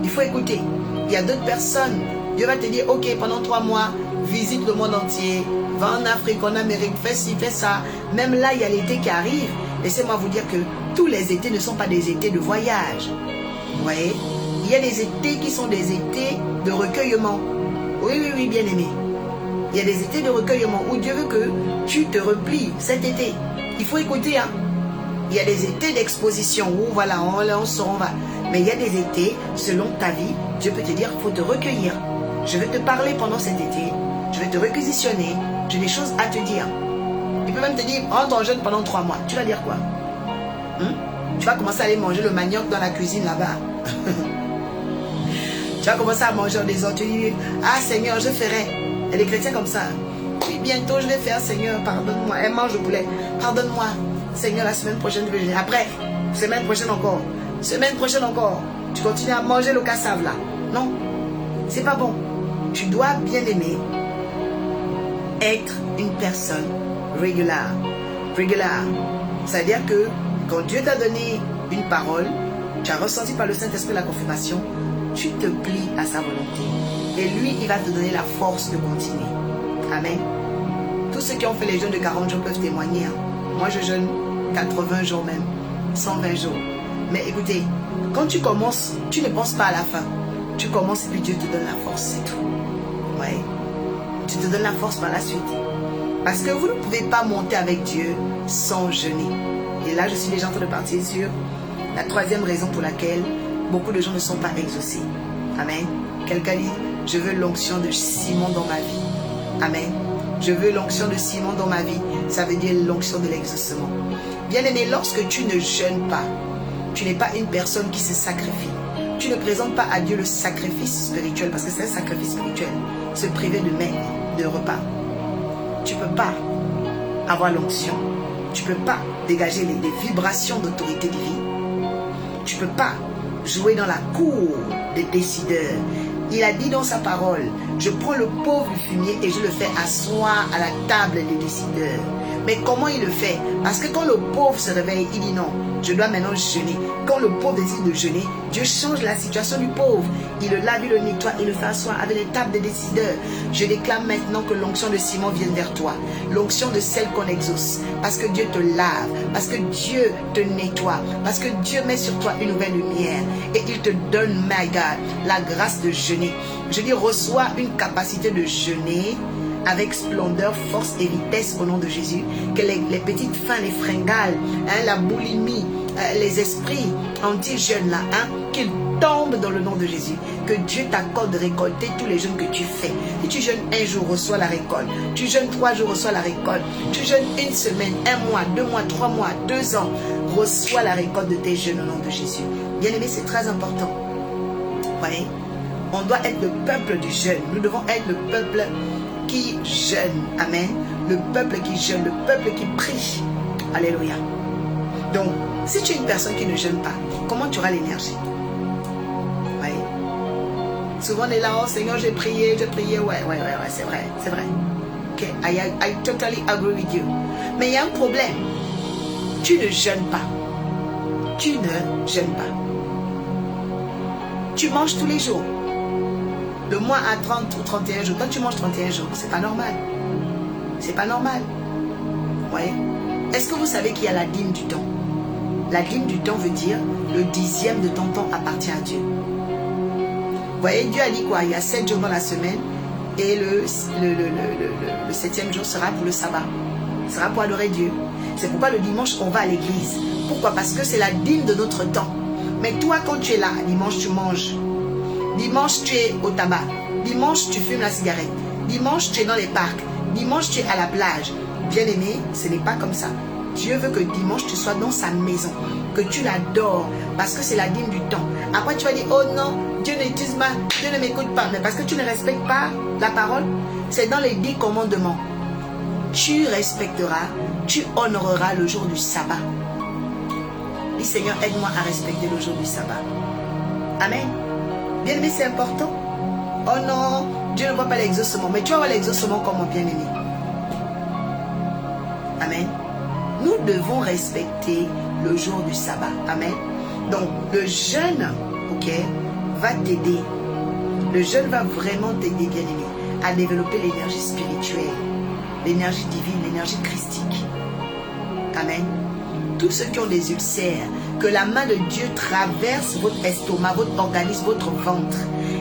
Il faut écouter. Il y a d'autres personnes, Dieu va te dire ok, pendant 3 mois, visite le monde entier, va en Afrique, en Amérique, fais ci, fais ça. Même là, il y a l'été qui arrive. Laissez-moi vous dire que tous les étés ne sont pas des étés de voyage. Vous voyez? Il y a des étés qui sont des étés de recueillement. Oui, oui, oui, bien aimé. Il y a des étés de recueillement où Dieu veut que tu te replies cet été. Il faut écouter, hein. Il y a des étés d'exposition où voilà, on sort, on va. Mais il y a des étés, selon ta vie, Dieu peut te dire, il faut te recueillir. Je vais te parler pendant cet été. Je vais te réquisitionner. J'ai des choses à te dire. Il peut même te dire, rentre en jeûne pendant 3 mois. Tu vas dire quoi? Tu vas commencer à aller manger le manioc dans la cuisine là-bas. Tu vas commencer à manger des autres. Tu dis, ah Seigneur, je ferai. Il y a des chrétiens comme ça. Oui, bientôt je vais faire, Seigneur, pardonne-moi. Elle mange le poulet. Pardonne-moi. Seigneur, la semaine prochaine, je vais jeûner. Après, semaine prochaine encore. Semaine prochaine encore. Tu continues à manger le cassave là. Non, c'est pas bon. Tu dois, bien aimer, être une personne régulière. Régulière. C'est-à-dire que quand Dieu t'a donné une parole, tu as ressenti par le Saint-Esprit la confirmation, tu te plies à sa volonté. Et lui, il va te donner la force de continuer. Amen. Tous ceux qui ont fait les jeûnes de 40 jours peuvent témoigner. Moi, je jeûne 80 jours même, 120 jours. Mais écoutez, quand tu commences, tu ne penses pas à la fin. Tu commences et puis Dieu te donne la force, c'est tout. Ouais. Tu te donnes la force par la suite. Parce que vous ne pouvez pas monter avec Dieu sans jeûner. Et là, je suis déjà en train de partir sur la 3e raison pour laquelle beaucoup de gens ne sont pas exaucés. Amen. Quelqu'un dit, je veux l'onction de Simon dans ma vie. Amen. Je veux l'onction de Simon dans ma vie. Ça veut dire l'onction de l'exaucement. Bien aimé, lorsque tu ne jeûnes pas, tu n'es pas une personne qui se sacrifie. Tu ne présentes pas à Dieu le sacrifice spirituel, parce que c'est un sacrifice spirituel. Se priver de mets, de repas. Tu ne peux pas avoir l'onction. Tu ne peux pas dégager les vibrations d'autorité divine. Tu ne peux pas jouer dans la cour des décideurs. Il a dit dans sa parole, je prends le pauvre du fumier et je le fais asseoir à la table des décideurs. Mais comment il le fait? Parce que quand le pauvre se réveille, il dit non, je dois maintenant jeûner. Quand le pauvre décide de jeûner, Dieu change la situation du pauvre. Il le lave, il le nettoie, il le fait asseoir avec les tables des décideurs. Je déclare maintenant que l'onction de Simon vienne vers toi. L'onction de celle qu'on exauce. Parce que Dieu te lave. Parce que Dieu te nettoie. Parce que Dieu met sur toi une nouvelle lumière. Et il te donne, my God, la grâce de jeûner. Je dis, reçois une capacité de jeûner avec splendeur, force et vitesse au nom de Jésus. Que les petites faim, les fringales, la boulimie, les esprits anti-jeûnes là, qu'ils tombent dans le nom de Jésus. Que Dieu t'accorde de récolter tous les jeûnes que tu fais. Si tu jeûnes un jour, reçois la récolte. Tu jeûnes 3 jours, reçois la récolte. Tu jeûnes une semaine, 1 mois, 2 mois, 3 mois, 2 ans, reçois la récolte de tes jeûnes au nom de Jésus. Bien aimé, c'est très important. Vous voyez, on doit être le peuple du jeûne. Nous devons être le peuple qui jeûne. Amen. Le peuple qui jeûne, le peuple qui prie. Alléluia. Donc, si tu es une personne qui ne jeûne pas, comment tu auras l'énergie? Oui. Souvent on est là, oh Seigneur, j'ai prié, ouais, c'est vrai, c'est vrai. Ok, I totally agree with you. Mais il y a un problème. Tu ne jeûnes pas. Tu ne jeûnes pas. Tu manges tous les jours. De mois à 30 ou 31 jours. Quand tu manges 31 jours, c'est pas normal. C'est pas normal. Ouais. Est-ce que vous savez qu'il y a la dîme du temps? La dîme du temps veut dire le 10e de ton temps appartient à Dieu. Vous voyez, Dieu a dit quoi? Il y a 7 jours dans la semaine et le 7e jour sera pour le sabbat. Sera pour adorer Dieu. C'est pourquoi le dimanche, on va à l'église. Pourquoi? Parce que c'est la dîme de notre temps. Mais toi, quand tu es là, dimanche, tu manges. Dimanche, tu es au tabac. Dimanche, tu fumes la cigarette. Dimanche, tu es dans les parcs. Dimanche, tu es à la plage. Bien-aimé, ce n'est pas comme ça. Dieu veut que dimanche, tu sois dans sa maison. Que tu l'adores. Parce que c'est la dîme du temps. Après, tu vas dire, oh non, Dieu n'utilise pas, Dieu ne m'écoute pas. Mais parce que tu ne respectes pas la parole, c'est dans les 10 commandements. Tu respecteras, tu honoreras le jour du sabbat. Dis Seigneur, aide-moi à respecter le jour du sabbat. Amen. Bien-aimé, c'est important. Oh non, Dieu ne voit pas l'exaucement. Mais tu vas voir l'exaucement comme mon bien-aimé. Amen. Nous devons respecter le jour du sabbat. Amen. Donc, le jeûne, ok, va t'aider. Le jeûne va vraiment t'aider, bien-aimé, à développer l'énergie spirituelle, l'énergie divine, l'énergie christique. Amen. Tous ceux qui ont des ulcères, que la main de Dieu traverse votre estomac, votre organisme, votre ventre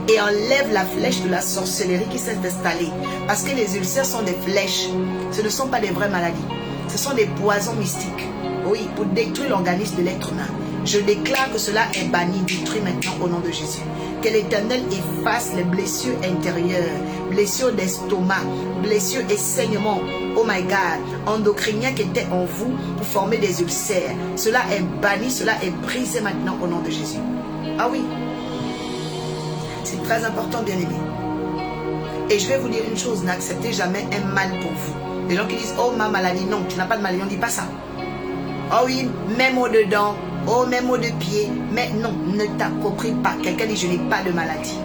et enlève la flèche de la sorcellerie qui s'est installée. Parce que les ulcères sont des flèches. Ce ne sont pas des vraies maladies. Ce sont des poisons mystiques. Oui, pour détruire l'organisme de l'être humain. Je déclare que cela est banni, détruit maintenant au nom de Jésus. Que l'Éternel efface les blessures intérieures, blessures d'estomac, blessures et saignements, oh my God, endocriniens qui étaient en vous pour former des ulcères. Cela est banni, cela est brisé maintenant au nom de Jésus. Ah oui, c'est très important, bien-aimé. Et je vais vous dire une chose, n'acceptez jamais un mal pour vous. Les gens qui disent, oh ma maladie, non, tu n'as pas de maladie, on ne dit pas ça. Oh oui, même au-dedans. Oh, même au de pied. Mais non, ne t'approprie pas. Quelqu'un dit, je n'ai pas de maladie.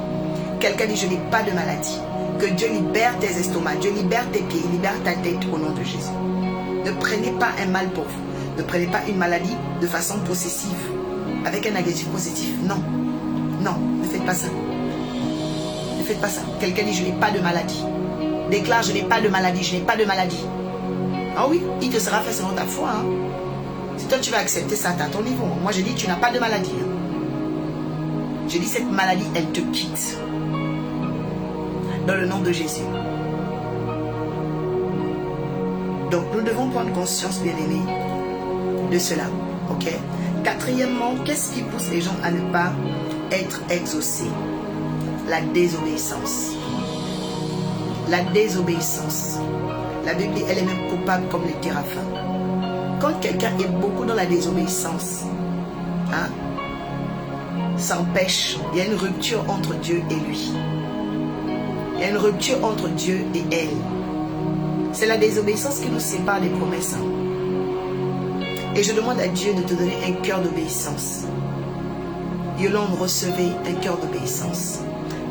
Quelqu'un dit, je n'ai pas de maladie. Que Dieu libère tes estomacs, Dieu libère tes pieds, libère ta tête au nom de Jésus. Ne prenez pas un mal pour vous. Ne prenez pas une maladie de façon possessive, avec un adjectif positif. Non, non, ne faites pas ça. Ne faites pas ça. Quelqu'un dit, je n'ai pas de maladie. Déclare, je n'ai pas de maladie, je n'ai pas de maladie. Ah oui, il te sera fait selon ta foi. Hein. Si toi tu vas accepter ça, à ton niveau. Moi je dis, tu n'as pas de maladie. Je dis, cette maladie, elle te quitte. Dans le nom de Jésus. Donc nous devons prendre conscience, bien-aimés, de cela. Ok. Quatrièmement, qu'est-ce qui pousse les gens à ne pas être exaucés? La désobéissance. La désobéissance. La Bible dit, elle est même coupable comme les téraphins. Quand quelqu'un est beaucoup dans la désobéissance, hein, ça empêche, il y a une rupture entre Dieu et lui. Il y a une rupture entre Dieu et elle. C'est la désobéissance qui nous sépare des promesses. Hein. Et je demande à Dieu de te donner un cœur d'obéissance. Yolande, recevez un cœur d'obéissance.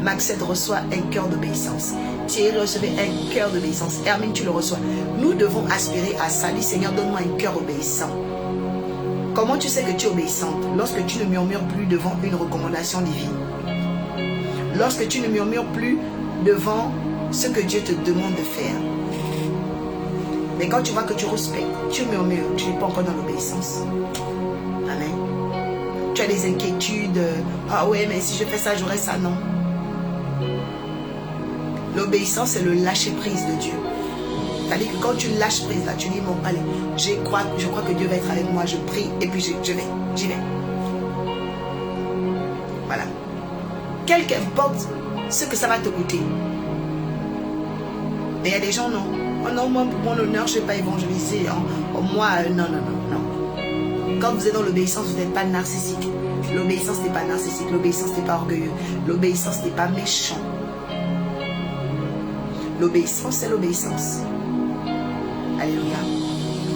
Maxette reçoit un cœur d'obéissance. Thierry, recevez un cœur d'obéissance. Hermine, tu le reçois. Nous devons aspirer à ça. Dis, Seigneur, donne-moi un cœur obéissant. Comment tu sais que tu es obéissante? Lorsque tu ne murmures plus devant une recommandation divine. Lorsque tu ne murmures plus devant ce que Dieu te demande de faire. Mais quand tu vois que tu respectes, tu murmures, tu n'es pas encore dans l'obéissance. Amen. Tu as des inquiétudes. Ah ouais, mais si je fais ça, j'aurai ça. Non. L'obéissance, c'est le lâcher-prise de Dieu. C'est-à-dire que quand tu lâches prise, là, tu dis, bon, allez, je crois que Dieu va être avec moi, je prie, et puis j'y vais. Voilà. Quel qu'importe ce que ça va te coûter. Mais il y a des gens, non. Oh non, moi, pour mon honneur, je ne vais pas évangéliser. Oh, moi, non. Quand vous êtes dans l'obéissance, vous n'êtes pas narcissique. L'obéissance n'est pas narcissique. L'obéissance n'est pas orgueilleux. L'obéissance n'est pas méchant. L'obéissance, c'est l'obéissance. Alléluia.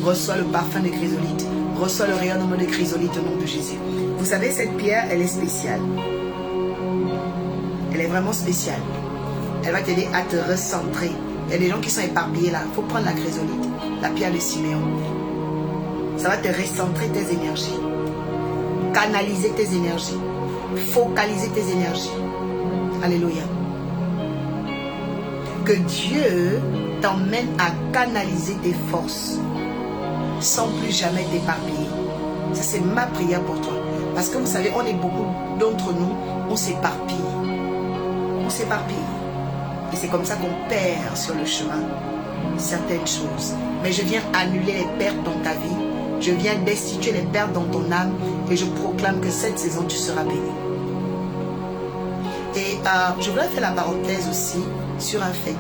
Reçois le parfum de chrysolite. Reçois le rayonnement de chrysolite au nom de Jésus. Vous savez, cette pierre, elle est spéciale. Elle est vraiment spéciale. Elle va t'aider à te recentrer. Il y a des gens qui sont éparpillés là. Il faut prendre la chrysolite, la pierre de Siméon. Ça va te recentrer tes énergies. Canaliser tes énergies. Focaliser tes énergies. Alléluia. Que Dieu t'emmène à canaliser tes forces sans plus jamais t'éparpiller. Ça, c'est ma prière pour toi. Parce que vous savez, on est beaucoup d'entre nous, on s'éparpille. On s'éparpille. Et c'est comme ça qu'on perd sur le chemin certaines choses. Mais je viens annuler les pertes dans ta vie. Je viens destituer les pertes dans ton âme. Et je proclame que cette saison, tu seras béni. Et je voudrais faire la parenthèse aussi sur un fait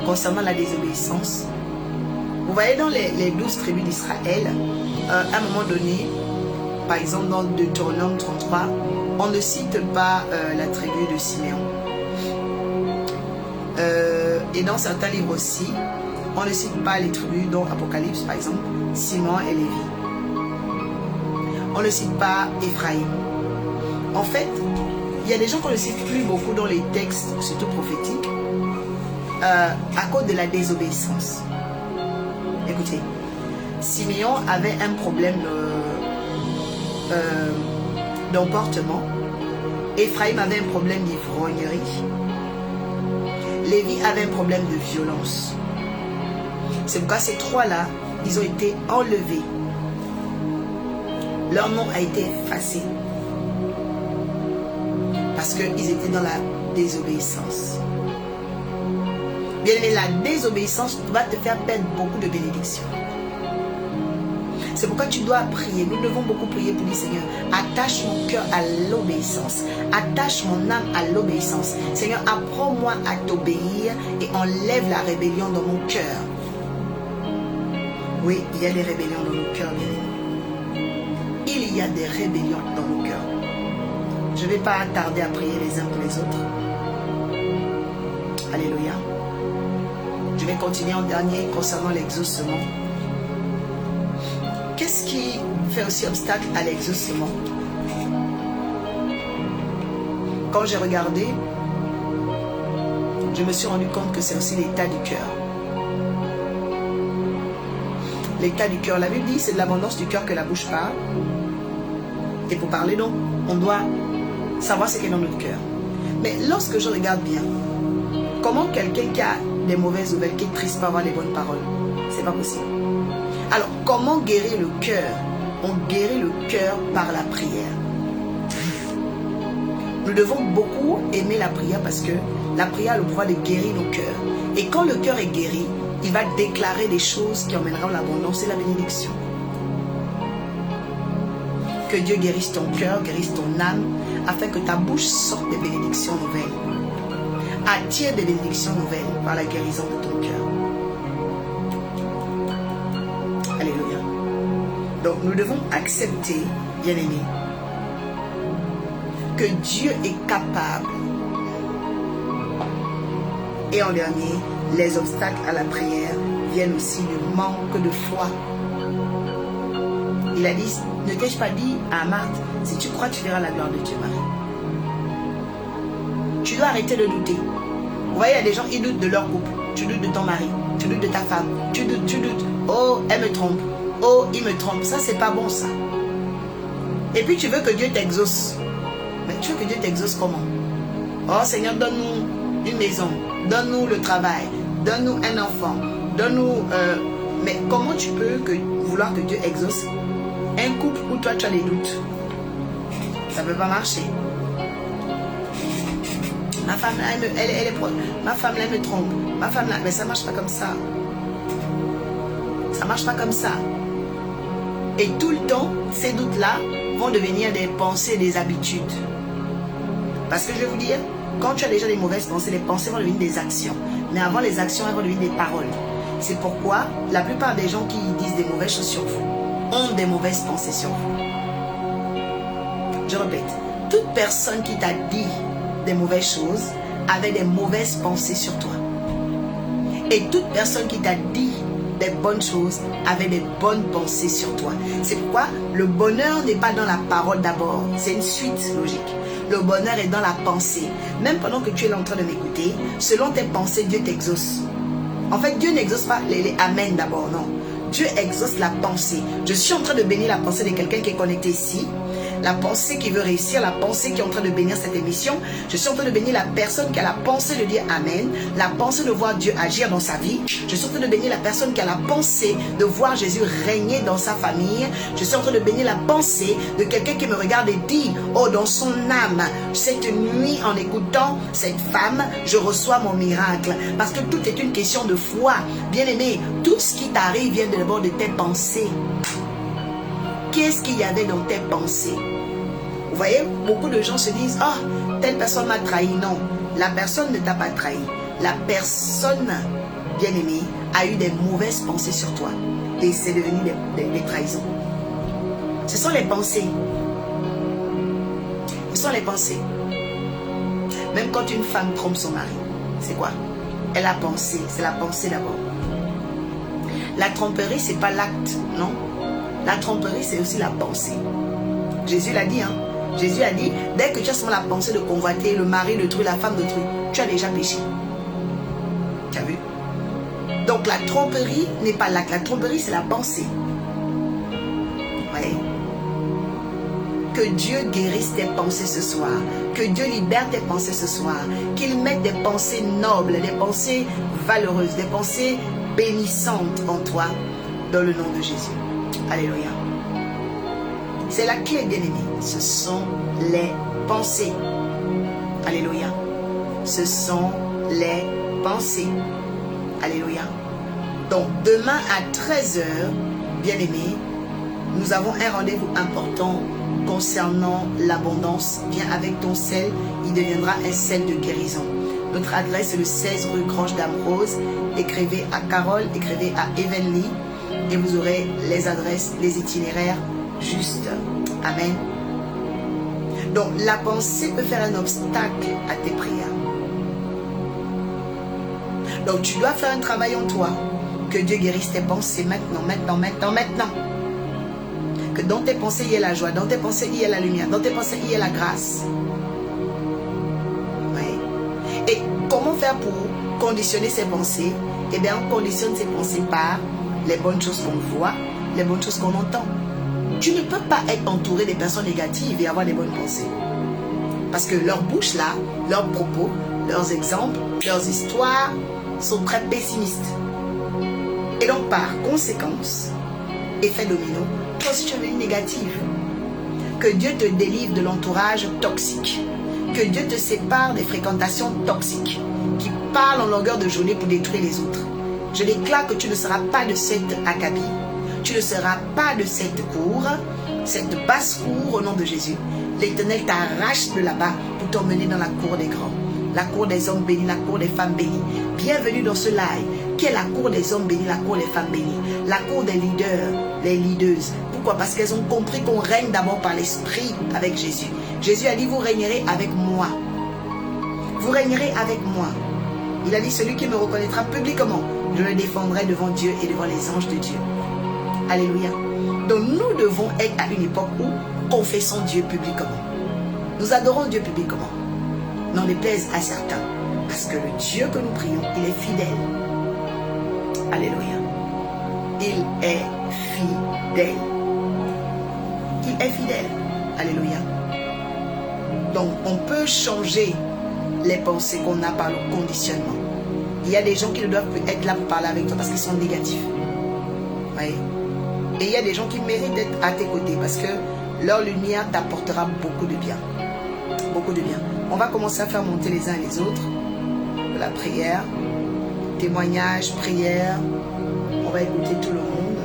concernant la désobéissance. Vous voyez dans les 12 tribus d'Israël, à un moment donné, par exemple dans Deutéronome 33, on ne cite pas la tribu de Siméon. Et dans certains livres aussi, on ne cite pas les tribus, dont Apocalypse par exemple, Simon et Lévi. On ne cite pas Éphraïm. En fait, il y a des gens qu'on ne cite plus beaucoup dans les textes, surtout prophétiques, à cause de la désobéissance. Écoutez, Siméon avait un problème d'emportement. Éphraïm avait un problème d'ivrognerie. Lévi avait un problème de violence. C'est pourquoi ces trois-là, ils ont été enlevés. Leur nom a été effacé. Parce qu'ils étaient dans la désobéissance. Bien aimé, la désobéissance va te faire perdre beaucoup de bénédictions. C'est pourquoi tu dois prier. Nous devons beaucoup prier pour dire, Seigneur, attache mon cœur à l'obéissance. Attache mon âme à l'obéissance. Seigneur, apprends-moi à t'obéir et enlève la rébellion dans mon cœur. Oui, il y a des rébellions dans nos cœurs, bien aimé. Il y a des rébellions dans nos cœurs. Je ne vais pas tarder à prier les uns pour les autres. Alléluia. Je vais continuer en dernier concernant l'exaucement. Qu'est-ce qui fait aussi obstacle à l'exaucement? Quand j'ai regardé, je me suis rendu compte que c'est aussi l'état du cœur. L'état du cœur, la Bible dit, c'est de l'abondance du cœur que la bouche parle. Et pour parler donc, on doit savoir ce qui est dans notre cœur. Mais lorsque je regarde bien, comment quelqu'un qui a des mauvaises nouvelles, qui est triste, peut avoir des bonnes paroles? C'est pas possible. Alors, comment guérir le cœur? On guérit le cœur par la prière. Nous devons beaucoup aimer la prière parce que la prière a le pouvoir de guérir nos cœurs. Et quand le cœur est guéri, il va déclarer des choses qui emmèneront l'abondance et la bénédiction. Que Dieu guérisse ton cœur, guérisse ton âme, afin que ta bouche sorte des bénédictions nouvelles. Attire des bénédictions nouvelles par la guérison de ton cœur. Alléluia. Donc nous devons accepter, bien-aimés, que Dieu est capable. Et en dernier, les obstacles à la prière viennent aussi du manque de foi. Il a dit, ne t'ai-je pas dit à Marthe, si tu crois, tu verras la gloire de Dieu, Marie. Tu dois arrêter de douter. Vous voyez, il y a des gens, ils doutent de leur couple. Tu doutes de ton mari, tu doutes de ta femme, tu doutes. Oh, elle me trompe. Oh, il me trompe. Ça, c'est pas bon, ça. Et puis, tu veux que Dieu t'exauce. Mais tu veux que Dieu t'exauce comment? Oh, Seigneur, donne-nous une maison. Donne-nous le travail. Donne-nous un enfant. Donne-nous... Mais comment tu peux vouloir que Dieu exauce un couple où toi, tu as des doutes? Ça ne peut pas marcher. Ma femme là, ma femme là, elle me trompe. Ma femme là, mais ça marche pas comme ça. Ça marche pas comme ça. Et tout le temps, ces doutes-là vont devenir des pensées, des habitudes. Parce que je vais vous dire, quand tu as déjà des mauvaises pensées, les pensées vont devenir des actions. Mais avant les actions, elles vont devenir des paroles. C'est pourquoi la plupart des gens qui disent des mauvaises choses sur vous ont des mauvaises pensées sur vous. Je répète, toute personne qui t'a dit des mauvaises choses avait des mauvaises pensées sur toi. Et toute personne qui t'a dit des bonnes choses avait des bonnes pensées sur toi. C'est pourquoi le bonheur n'est pas dans la parole d'abord. C'est une suite logique. Le bonheur est dans la pensée. Même pendant que tu es là en train de m'écouter, selon tes pensées, Dieu t'exauce. En fait, Dieu n'exauce pas les amen d'abord, non. Dieu exauce la pensée. Je suis en train de bénir la pensée de quelqu'un qui est connecté ici. La pensée qui veut réussir, la pensée qui est en train de bénir cette émission. Je suis en train de bénir la personne qui a la pensée de dire Amen, la pensée de voir Dieu agir dans sa vie. Je suis en train de bénir la personne qui a la pensée de voir Jésus régner dans sa famille. Je suis en train de bénir la pensée de quelqu'un qui me regarde et dit, oh, dans son âme, cette nuit, en écoutant cette femme, je reçois mon miracle. Parce que tout est une question de foi. Bien-aimé, tout ce qui t'arrive vient d'abord de tes pensées. Qu'est-ce qu'il y avait dans tes pensées? Vous voyez, beaucoup de gens se disent, oh, telle personne m'a trahi. Non, la personne ne t'a pas trahi. La personne, bien-aimée, a eu des mauvaises pensées sur toi. Et c'est devenu des trahisons. Ce sont les pensées. Ce sont les pensées. Même quand une femme trompe son mari, c'est quoi? Elle a pensé. C'est la pensée d'abord. La tromperie, c'est pas l'acte, non? La tromperie, c'est aussi la pensée. Jésus l'a dit, hein. Jésus a dit, dès que tu as seulement la pensée de convoiter le mari d'autrui, la femme d'autrui, tu as déjà péché. Tu as vu? Donc la tromperie n'est pas l'acte. La tromperie, c'est la pensée. Ouais. Que Dieu guérisse tes pensées ce soir. Que Dieu libère tes pensées ce soir. Qu'il mette des pensées nobles, des pensées valeureuses, des pensées bénissantes en toi, dans le nom de Jésus. Alléluia. C'est la clé, bien-aimé. Ce sont les pensées. Alléluia. Ce sont les pensées. Alléluia. Donc, demain à 13h, bien-aimé, nous avons un rendez-vous important concernant l'abondance. Viens avec ton sel, il deviendra un sel de guérison. Notre adresse est le 16 rue Grange d'Ambrose. Écrivez à Carole, écrivez à Evenly et vous aurez les adresses, les itinéraires justes. Amen. Donc la pensée peut faire un obstacle à tes prières. Donc tu dois faire un travail en toi. Que Dieu guérisse tes pensées maintenant. Que dans tes pensées il y ait la joie, dans tes pensées il y ait la lumière, dans tes pensées il y ait la grâce. Oui. Et comment faire pour conditionner ces pensées? Eh bien, on conditionne ces pensées par les bonnes choses qu'on voit, les bonnes choses qu'on entend. Tu ne peux pas être entouré des personnes négatives et avoir des bonnes pensées. Parce que leur bouche là, leurs propos, leurs exemples, leurs histoires sont très pessimistes. Et donc par conséquence, effet domino, toi aussi tu es devenu négative. Que Dieu te délivre de l'entourage toxique. Que Dieu te sépare des fréquentations toxiques qui parlent en longueur de journée pour détruire les autres. Je déclare que tu ne seras pas de cette acabit. Tu ne seras pas de cette cour, cette basse-cour au nom de Jésus. L'Éternel t'arrache de là-bas pour t'emmener dans la cour des grands. La cour des hommes bénis, la cour des femmes bénies. Bienvenue dans ce live qui est la cour des hommes bénis, la cour des femmes bénies. La cour des leaders, les leaders. Pourquoi? Parce qu'elles ont compris qu'on règne d'abord par l'Esprit avec Jésus. Jésus a dit, vous régnerez avec moi. Vous régnerez avec moi. Il a dit, celui qui me reconnaîtra publiquement, je le défendrai devant Dieu et devant les anges de Dieu. Alléluia. Donc nous devons être à une époque où confessons Dieu publiquement. Nous adorons Dieu publiquement. N'en déplaise à certains. Parce que le Dieu que nous prions, il est fidèle. Alléluia. Il est fidèle. Il est fidèle. Alléluia. Donc on peut changer les pensées qu'on a par le conditionnement. Il y a des gens qui ne doivent plus être là pour parler avec toi parce qu'ils sont négatifs. Oui. Et il y a des gens qui méritent d'être à tes côtés parce que leur lumière t'apportera beaucoup de bien. Beaucoup de bien. On va commencer à faire monter les uns et les autres de la prière. Témoignage, prière. On va écouter tout le monde.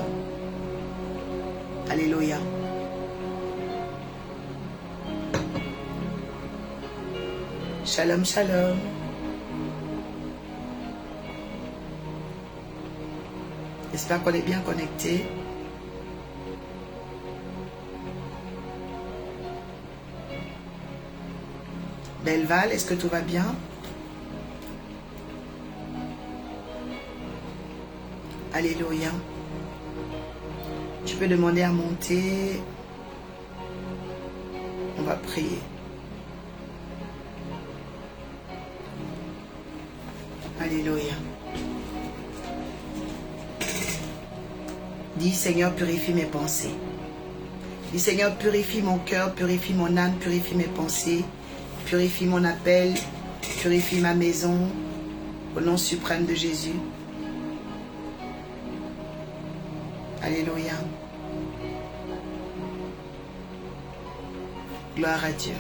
Alléluia. Shalom, shalom. J'espère qu'on est bien connectés. Belleval, est-ce que tout va bien? Alléluia. Tu peux demander à monter. On va prier. Alléluia. Dis, Seigneur, purifie mes pensées. Dis, Seigneur, purifie mon cœur, purifie mon âme, purifie mes pensées, purifie mon appel, purifie ma maison, au nom suprême de Jésus. Alléluia. Gloire à Dieu.